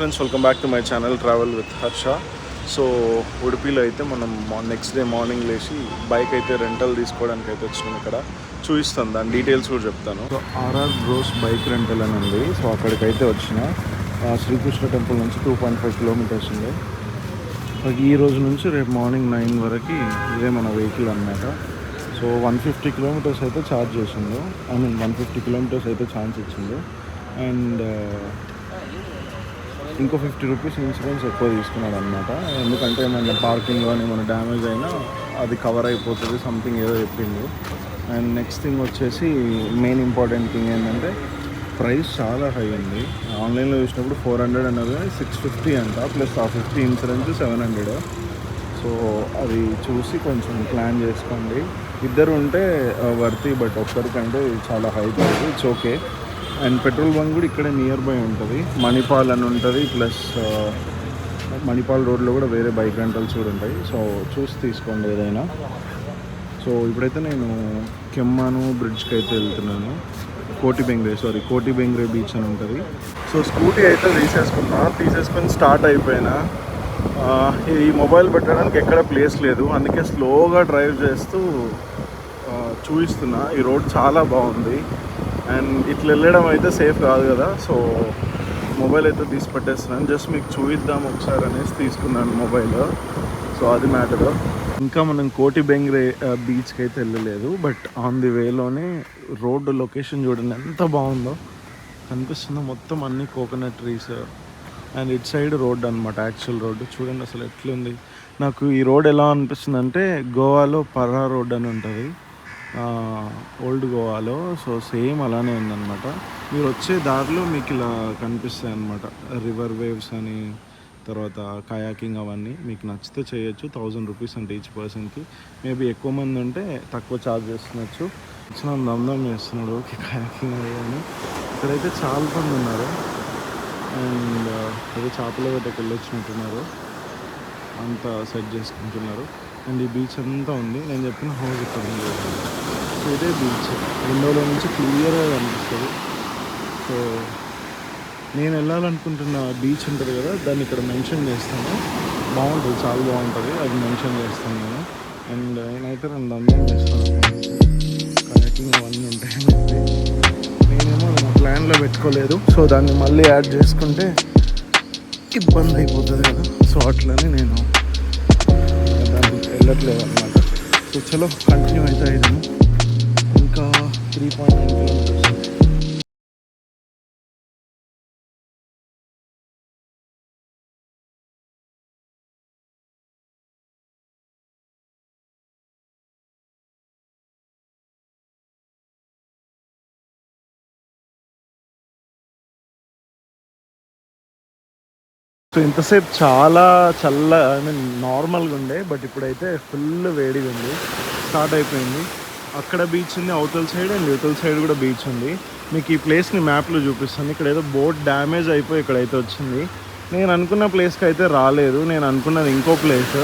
Friends, welcome back to my channel travel with Harsha. So ఉడిపిలో అయితే మనం నెక్స్ట్ డే మార్నింగ్ లేచి బైక్ అయితే రెంటల్ తీసుకోవడానికి అయితే వచ్చినాం. ఇక్కడ చూపిస్తాను, దాని డీటెయిల్స్ కూడా చెప్తాను. So RR bros bike rental అని ఉంది. సో అక్కడికైతే వచ్చిన శ్రీకృష్ణ టెంపుల్ నుంచి 2.5 కిలోమీటర్స్ ఉంది. ఈ రోజు నుంచి రేపు మార్నింగ్ 9 వరకు ఇదే మన వెహికల్ అన్నమాట. సో 150 కిలోమీటర్స్ అయితే ఛార్జ్ చేసిండు. 150 కిలోమీటర్స్ అయితే ఛాన్స్ ఇచ్చిండు. అండ్ ఇంకో 50 రూపీస్ ఇన్సూరెన్స్ ఎక్కువ తీసుకున్నాడు అనమాట. ఎందుకంటే ఏమైనా పార్కింగ్ కానీ ఏమైనా డ్యామేజ్ అయినా అది కవర్ అయిపోతుంది, సంథింగ్ ఏదో చెప్పిండు. అండ్ నెక్స్ట్ థింగ్ వచ్చేసి మెయిన్ ఇంపార్టెంట్ థింగ్ ఏంటంటే ప్రైస్ చాలా హై ఉంది. ఆన్లైన్లో చూసినప్పుడు 400 అన్నారు, 650 అంట, ప్లస్ ఆ 50 ఇన్సూరెన్స్ 700. సో అది చూసి కొంచెం ప్లాన్ చేసుకోండి. ఇద్దరు ఉంటే వర్తి, బట్ ఒక్కరికంటే చాలా high price. It's okay. And petrol bunk కూడా ఇక్కడ నియర్ బై ఉంటుంది. మణిపాల్ అని ఉంటుంది, ప్లస్ మణిపాల్ రోడ్లో కూడా వేరే బైక్ రెంటల్స్ కూడా ఉంటాయి. సో చూసి తీసుకోండి ఏదైనా. సో ఇప్పుడైతే నేను కెమ్మాను బ్రిడ్జ్కి అయితే వెళ్తున్నాను. కోటి బెంగ్రే బీచ్ అని ఉంటుంది. సో స్కూటీ అయితే తీసేసుకొని స్టార్ట్ అయిపోయినా. ఈ మొబైల్ పెట్టడానికి ఎక్కడ ప్లేస్ లేదు, అందుకే స్లోగా డ్రైవ్ చేస్తూ చూపిస్తున్నా. ఈ రోడ్ చాలా బాగుంది. అండ్ ఇట్లా వెళ్ళడం అయితే సేఫ్ కాదు కదా, సో మొబైల్ అయితే తీసి పెట్టేస్తున్నాను. జస్ట్ మీకు చూపిద్దాం ఒకసారి అనేసి తీసుకున్నాను మొబైల్. సో అది మ్యాటర్. ఇంకా మనం కోటి బెంగ్రే బీచ్కి అయితే వెళ్ళలేదు, బట్ ఆన్ ది వేలోనే రోడ్డు లొకేషన్ చూడండి ఎంత బాగుందో. కనిపిస్తుందో మొత్తం అన్ని coconut trees. And it side road అనమాట, యాక్చువల్ రోడ్డు చూడండి అసలు ఎట్లుంది. నాకు ఈ రోడ్ ఎలా అనిపిస్తుంది అంటే గోవాలో పర్రా రోడ్ అని ఉంటుంది, ఓల్డ్ గోవాలో. సో సేమ్ అలానే ఉందన్నమాట. మీరు వచ్చే దారిలో మీకు ఇలా కనిపిస్తాయి అన్నమాట, రివర్ వేవ్స్ అని, తర్వాత కయాకింగ్ అవన్నీ. మీకు నచ్చితే చేయొచ్చు. 1000 రూపీస్ అంటే ఈచ్ పర్సన్కి. మేబీ ఎక్కువ మంది ఉంటే తక్కువ ఛార్జ్ చేస్తున్నచ్చు. వచ్చిన దమ్దం చేస్తున్నాడు ఓకే కయాకింగ్ అవి అని. ఇక్కడైతే చాలా మంది ఉన్నారు. అండ్ అదే చేపల వేటకి వెళ్ళొచ్చినట్టున్నారు, అంతా సెట్ చేసుకుంటున్నారు. అండ్ ఈ బీచ్ అంతా ఉంది. నేను చెప్పిన హౌస్ ఇక్కడ ఉంది. సో ఇదే బీచ్ విండోలో నుంచి క్లియర్గా కనిపిస్తుంది. సో నేను వెళ్ళాలనుకుంటున్న బీచ్ ఉంటుంది కదా, దాన్ని ఇక్కడ మెన్షన్ చేస్తాను. బాగుంటుంది, చాలా బాగుంటుంది, అది మెన్షన్ చేస్తాను నేను. అండ్ నేనైతే 2 అందం చేస్తాను, కనెక్టింగ్ అవన్నీ ఉంటాయని చెప్పి. నేనేమో నా ప్లాన్లో పెట్టుకోలేదు. సో దాన్ని మళ్ళీ యాడ్ చేసుకుంటే ఇబ్బంది అయిపోతుంది కదా, సో అట్లనే నేను దానికి వెళ్ళట్లేదు అనమాట. సో చలో కంటిన్యూ అయితే అయిదాము. ఇంకా 3.9 కిలోమీటర్స్. సో ఇంతసేపు చాలా నార్మల్గా ఉండే, బట్ ఇప్పుడైతే ఫుల్ వేడిగా ఉంది. స్టార్ట్ అయిపోయింది. అక్కడ బీచ్ ఉంది అవతల సైడ్, అండ్ ఇవతల సైడ్ కూడా బీచ్ ఉంది. మీకు ఈ ప్లేస్ని మ్యాప్లో చూపిస్తాను. ఇక్కడ ఏదో బోట్ డ్యామేజ్ అయిపోయి ఇక్కడైతే వచ్చింది. నేను అనుకున్న ప్లేస్కి అయితే రాలేదు. నేను అనుకున్నది ఇంకో ప్లేస్.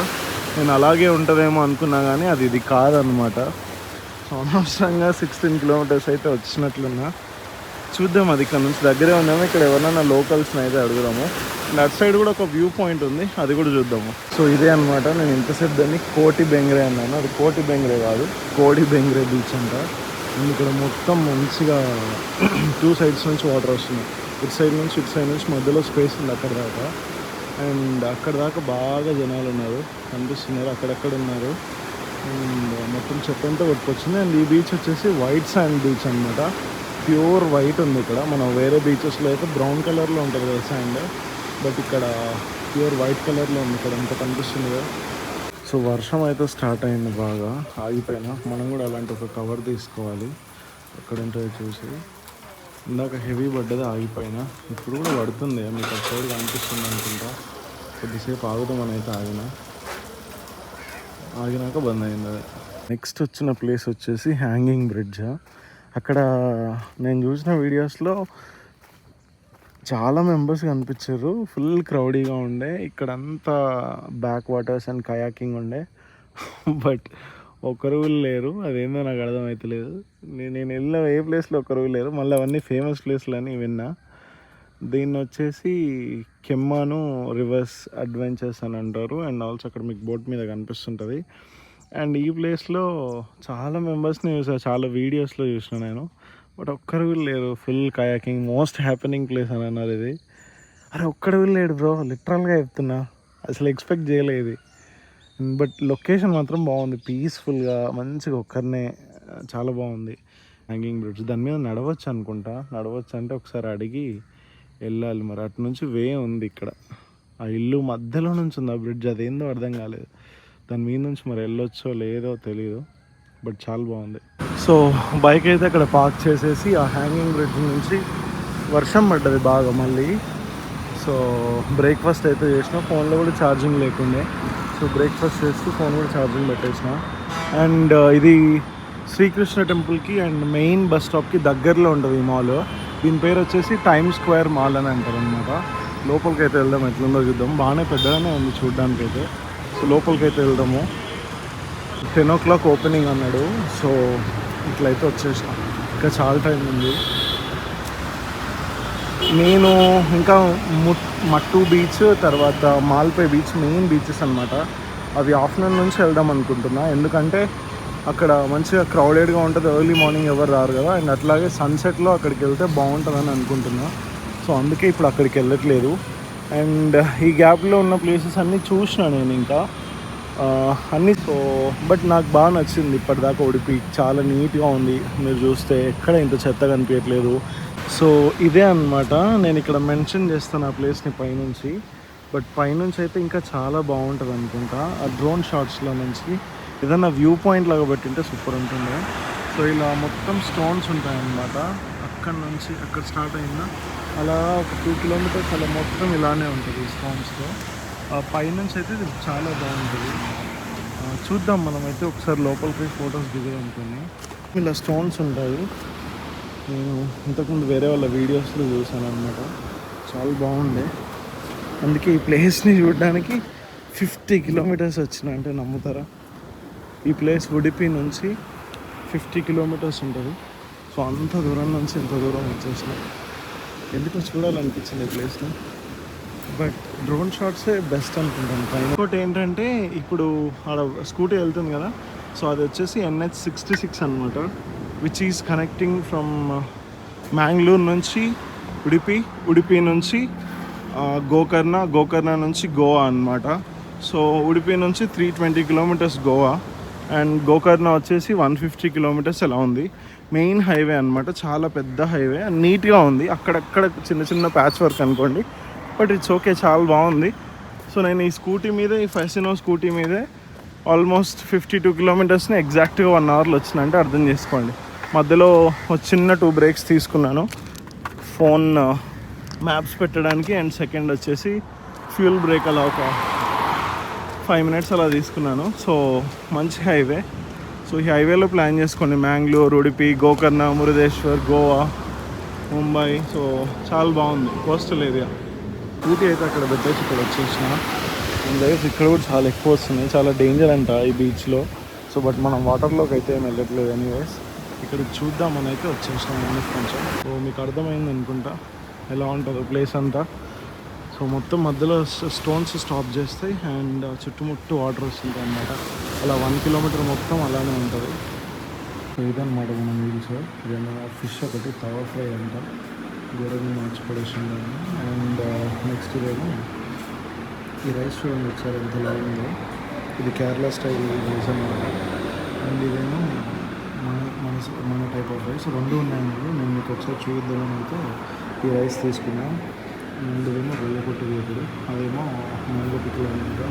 నేను అలాగే ఉంటుందేమో అనుకున్నా, కానీ ఇది కాదనమాట. సో అనవసరంగా 16 కిలోమీటర్స్ అయితే వచ్చినట్లున్నా. చూద్దాం, అది ఇక్కడ నుంచి దగ్గరే ఉందేమో. ఇక్కడ ఎవరైనా లోకల్స్ని అయితే అడుగుదాము. అండ్ అటు సైడ్ కూడా ఒక వ్యూ పాయింట్ ఉంది, అది కూడా చూద్దాము. సో ఇదే అనమాట. నేను ఇంతసేపు దాన్ని కోటి బెంగ్రే అన్నాను, అది కోటి బెంగ్రే కాదు, కోడి బెంగ్రే బీచ్ అంట. అండ్ ఇక్కడ మొత్తం మంచిగా 2 సైడ్స్ నుంచి వాటర్ వస్తున్నాయి. ఇటు సైడ్ నుంచి మధ్యలో స్పేస్ ఉంది అక్కడ దాకా. అండ్ అక్కడ దాకా బాగా జనాలు ఉన్నారు, కనిపిస్తున్నారు, అక్కడక్కడ ఉన్నారు. అండ్ మొత్తం చెత్తంతా కొట్టుకొచ్చింది. అండ్ ఈ బీచ్ వచ్చేసి వైట్ శాండ్ బీచ్ అనమాట. ప్యూర్ వైట్ ఉంది ఇక్కడ. మనం వేరే బీచెస్లో అయితే బ్రౌన్ కలర్లో ఉంటుంది కదా శాండ్, బట్ ఇక్కడ ప్యూర్ వైట్ కలర్లో ఉంది. ఇక్కడ ఎంత కనిపిస్తుంది కదా. సో వర్షం అయితే స్టార్ట్ అయింది, బాగా ఆగిపోయినా. మనం కూడా అలాంటి ఒక కవర్ తీసుకోవాలి, ఎక్కడ ఉంటుందో చూసి. ఇందాక హెవీ పడ్డది, ఆగిపోయినా. ఇప్పుడు కూడా పడుతుంది, మీకు అటు సైడ్ కనిపిస్తుంది అనుకుంటా. కొద్దిసేపు ఆగుదామని అయితే ఆగినాక బంద్ అయింది అది. నెక్స్ట్ వచ్చిన ప్లేస్ వచ్చేసి హ్యాంగింగ్ బ్రిడ్జ్. అక్కడ నేను చూసిన వీడియోస్లో చాలా మెంబర్స్ కనిపించారు, ఫుల్ క్రౌడీగా ఉండే. ఇక్కడంతా బ్యాక్ వాటర్స్ అండ్ కయాకింగ్ ఉండే, బట్ ఒకరు లేరు. అదేందో నాకు అర్థమవుతలేదు. నేను వెళ్ళిన ఏ ప్లేస్లో ఒకరు లేరు. మళ్ళీ అవన్నీ ఫేమస్ ప్లేస్లు అని విన్నా. దీన్ని వచ్చేసి కెమ్మాను రివర్స్ అడ్వెంచర్స్ అని అంటారు. అండ్ ఆల్సో అక్కడ మీకు బోట్ మీద కనిపిస్తుంటుంది. అండ్ ఈ ప్లేస్లో చాలా మెంబర్స్ని చూసాను, చాలా వీడియోస్లో చూసిన నేను. బట్ ఒక్కరు కూడా లేరు. Full kayaking most happening place అని అన్నారు ఇది. అరే ఒక్కడు కూడా లేడు బ్రో, లిటరల్గా చెప్తున్నా. అసలు ఎక్స్పెక్ట్ చేయలేదు. బట్ లొకేషన్ మాత్రం బాగుంది, పీస్ఫుల్గా మంచిగా ఒక్కరినే చాలా బాగుంది. హ్యాంగింగ్ బ్రిడ్జ్ దాని మీద నడవచ్చు అనుకుంటా. నడవచ్చు అంటే ఒకసారి అడిగి వెళ్ళాలి. మరి అటు నుంచి వే ఉంది ఇక్కడ, ఆ ఇల్లు మధ్యలో నుంచి ఉంది ఆ బ్రిడ్జ్. అదేందో అర్థం కాలేదు. దాని మీద నుంచి మరి వెళ్ళొచ్చో లేదో తెలియదు, బట్ చాలా బాగుంది. సో బైక్ అయితే అక్కడ పార్క్ చేసేసి ఆ హ్యాంగింగ్ బ్రిడ్జ్ నుంచి వర్షం పడ్డది బాగా మళ్ళీ. సో బ్రేక్ఫాస్ట్ అయితే చేసిన, ఫోన్లో కూడా ఛార్జింగ్ లేకుండే. సో బ్రేక్ఫాస్ట్ చేస్తూ ఫోన్ కూడా ఛార్జింగ్ పెట్టేసిన. అండ్ ఇది శ్రీకృష్ణ టెంపుల్కి అండ్ మెయిన్ బస్ స్టాప్కి దగ్గరలో ఉంటుంది ఈ మాల్. దీని పేరు వచ్చేసి టైమ్ స్క్వేర్ మాల్ అని అంటారు అనమాట. లోపలికి అయితే వెళ్దాం, ఎట్లుందో చూద్దాం. బాగానే పెద్దగానే ఉంది చూడడానికి అయితే. సో లోపలికి అయితే వెళ్దాము. 10 o'clock ఓపెనింగ్ అన్నాడు. సో ఇట్లయితే వచ్చేసిన, ఇంకా చాలా టైం ఉంది. నేను ఇంకా మట్టు బీచ్, తర్వాత మాల్పే బీచ్ మెయిన్ బీచెస్ అనమాట. అవి ఆఫ్టర్నూన్ నుంచి వెళ్దాం అనుకుంటున్నా, ఎందుకంటే అక్కడ మంచిగా క్రౌడెడ్గా ఉంటుంది. ఎర్లీ మార్నింగ్ ఎవరు రారు కదా. అండ్ అట్లాగే సన్సెట్లో అక్కడికి వెళ్తే బాగుంటుందని అనుకుంటున్నా. సో అందుకే ఇప్పుడు అక్కడికి వెళ్ళట్లేదు. అండ్ ఈ గ్యాప్లో ఉన్న ప్లేసెస్ అన్నీ చూసిన నేను ఇంకా అన్నీ. సో బట్ నాకు బాగా నచ్చింది ఇప్పటిదాకా ఉడిపి. చాలా నీట్గా ఉంది, మీరు చూస్తే ఎక్కడ ఇంత చెత్త కనిపించట్లేదు. సో ఇదే అనమాట, నేను ఇక్కడ మెన్షన్ చేస్తాను ఆ ప్లేస్ని పైనుంచి. బట్ పైనుంచి అయితే ఇంకా చాలా బాగుంటుంది అనుకుంటా. ఆ డ్రోన్ షాట్స్లో నుంచి ఏదన్నా వ్యూ పాయింట్ లాగా పెట్టింటే సూపర్ ఉంటుంది. సో ఇలా మొత్తం స్టోన్స్ ఉంటాయన్నమాట. అక్కడ నుంచి అక్కడ స్టార్ట్ అయిందా అలా ఒక 2 kilometers అలా మొత్తం ఇలానే ఉంటుంది స్టోన్స్లో. పైనుంచి అయితే ఇది చాలా బాగుంటుంది. చూద్దాం మనమైతే ఒకసారి లోపలికి ఫొటోస్ దిగాలనుకుని. ఇలా స్టోన్స్ ఉంటాయి. నేను ఇంతకుముందు వేరే వాళ్ళ వీడియోస్లో చూసాను అనమాట, చాలా బాగుండే. అందుకే ఈ ప్లేస్ని చూడడానికి 50 kilometers వచ్చిన, అంటే నమ్ముతారా? ఈ ప్లేస్ ఉడిపి నుంచి 50 kilometers ఉంటుంది. సో అంత దూరం నుంచి ఇంత దూరం వచ్చేసిన, ఎందుకో చూడాలనిపించింది ఈ ప్లేస్ని. బట్ డ్రోన్ షాట్సే బెస్ట్ అనుకుంటాను పైన. ఇంకోటి ఏంటంటే ఇప్పుడు ఆడ స్కూటీ వెళ్తుంది కదా, సో అది వచ్చేసి NH66 అనమాట, which is connecting from Mangalore నుంచి ఉడిపి నుంచి గోకర్ణ నుంచి గోవా అనమాట. సో ఉడిపి నుంచి 320 kilometers గోవా, అండ్ గోకర్ణ వచ్చేసి 150 kilometers ఎలా ఉంది. మెయిన్ హైవే అనమాట, చాలా పెద్ద హైవే, నీట్గా ఉంది. అక్కడక్కడ చిన్న చిన్న ప్యాచ్ వర్క్ అనుకోండి, బట్ ఇట్స్ ఓకే, చాలా బాగుంది. సో నేను ఈ స్కూటీ మీదే, ఈ ఫెసినో స్కూటీ మీదే ఆల్మోస్ట్ 52 kilometers ఎగ్జాక్ట్గా 1 hourలో వచ్చిన, అంటే అర్థం చేసుకోండి. మధ్యలో చిన్న 2 breaks తీసుకున్నాను, ఫోన్ మ్యాప్స్ పెట్టడానికి, అండ్ సెకండ్ వచ్చేసి ఫ్యూల్ బ్రేక్ అలా ఒక 5 minutes అలా తీసుకున్నాను. సో మంచి హైవే. సో ఈ హైవేలో ప్లాన్ చేసుకోండి, మ్యాంగ్లూర్, ఉడిపి, గోకర్ణ, మురుదేశ్వర్, గోవా, ముంబై. సో చాలా బాగుంది కోస్టల్ ఏరియా. స్కూటీ అయితే అక్కడ పెట్టేసి ఇక్కడ వచ్చేసిన. లైఫ్ ఇక్కడ కూడా చాలా ఎక్కువ వస్తున్నాయి, చాలా డేంజర్ అంట ఈ బీచ్లో. సో బట్ మనం వాటర్లోకి అయితే ఏం వెళ్ళట్లేదు. ఎనీవేస్ ఇక్కడ చూద్దామని అయితే వచ్చేసినాం కొంచెం. సో మీకు అర్థమైంది అనుకుంటా ఎలా ఉంటుందో ప్లేస్ అంతా. సో మొత్తం మధ్యలో స్టోన్స్ స్టాప్ చేస్తాయి, అండ్ చుట్టుముట్టు వాటర్ వస్తుంటాయి అన్నమాట. అలా 1 kilometer మొత్తం అలానే ఉంటుంది. సో ఇదన్నమాట మనం వీల్స్. ఇదేమో ఫిష్ ఒకటి తవా ఫ్రై అంట, గొర్రెని మార్చి పడేసింది. అండ్ నెక్స్ట్ ఇదేమో ఈ రైస్ చూడండి ఒకసారి ఎంత లాగుందో. ఇది కేరళ స్టైల్ రైస్ అన్నమాట. అండ్ ఇదేమో మన టైప్ ఆఫ్ రైస్. 2 ఉన్నాయి. నేను మీకు ఒకసారి చూద్దామని అయితే ఈ రైస్ తీసుకున్నాను. అండ్ ఇదేమో రొయ్య పొట్టు వేపుడు, అదేమో మ్యాంగో పికిల్ అనమాట.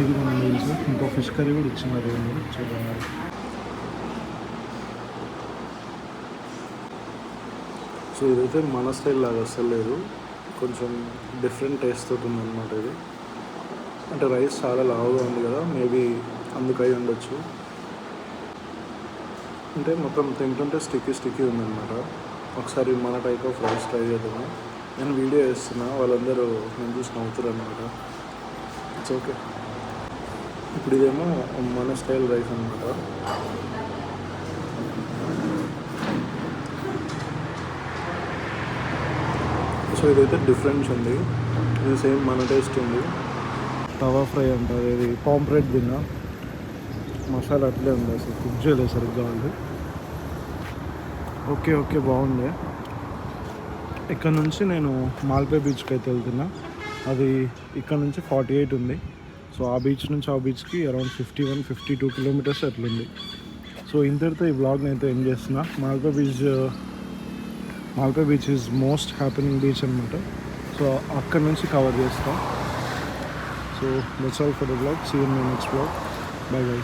ఇది మన మీల్స్. ఇంకో ఫిష్ కర్రీ కూడా ఇచ్చినారు, ఏమో చూడాలి. సో ఇదైతే మన స్టైల్ లాగా వస్తలేదు, కొంచెం డిఫరెంట్ టేస్ట్ తోటి ఉందన్నమాట ఇది. అంటే రైస్ చాలా లావుగా ఉంది కదా, మేబీ అందుకై ఉండొచ్చు. అంటే మొత్తం తింటుంటే స్టిక్కీ ఉందన్నమాట. ఒకసారి మన టైప్ ఆఫ్ రైస్ ట్రై చేద్దాము. నేను వీడియో చేస్తున్నా, వాళ్ళందరూ నేను చూసి నవ్వుతారు అనమాట. It's okay. ఇప్పుడు ఇదేమో మన స్టైల్ రైస్ అనమాట. సో ఇదైతే డిఫరెన్స్ ఉంది, ఇది సేమ్ మన టేస్ట్ ఉంది. తవా ఫ్రై అంటారు, ఇది పాంప్రెట్ తిన్నా, మసాలా అట్లే ఉంది, అసలు కుక్ చేయలేదు సరిగ్గా వాళ్ళు. ఓకే ఓకే బాగుంది. ఇక్కడ నుంచి నేను మాల్పే బీచ్కి అయితే వెళ్తున్నా. అది ఇక్కడ నుంచి 48 ఉంది. సో ఆ బీచ్ నుంచి ఆ బీచ్కి అరౌండ్ 51-52 కిలోమీటర్స్ అట్లుంది. సో ఇంతటితో ఈ బ్లాగ్ని అయితే ఎండ్ చేస్తున్నా. Malpe beach is most happening beach అనమాట. సో అక్కడ నుంచి కవర్ చేస్తాం. So that's all for the blog. See you in my next blog. Bye by.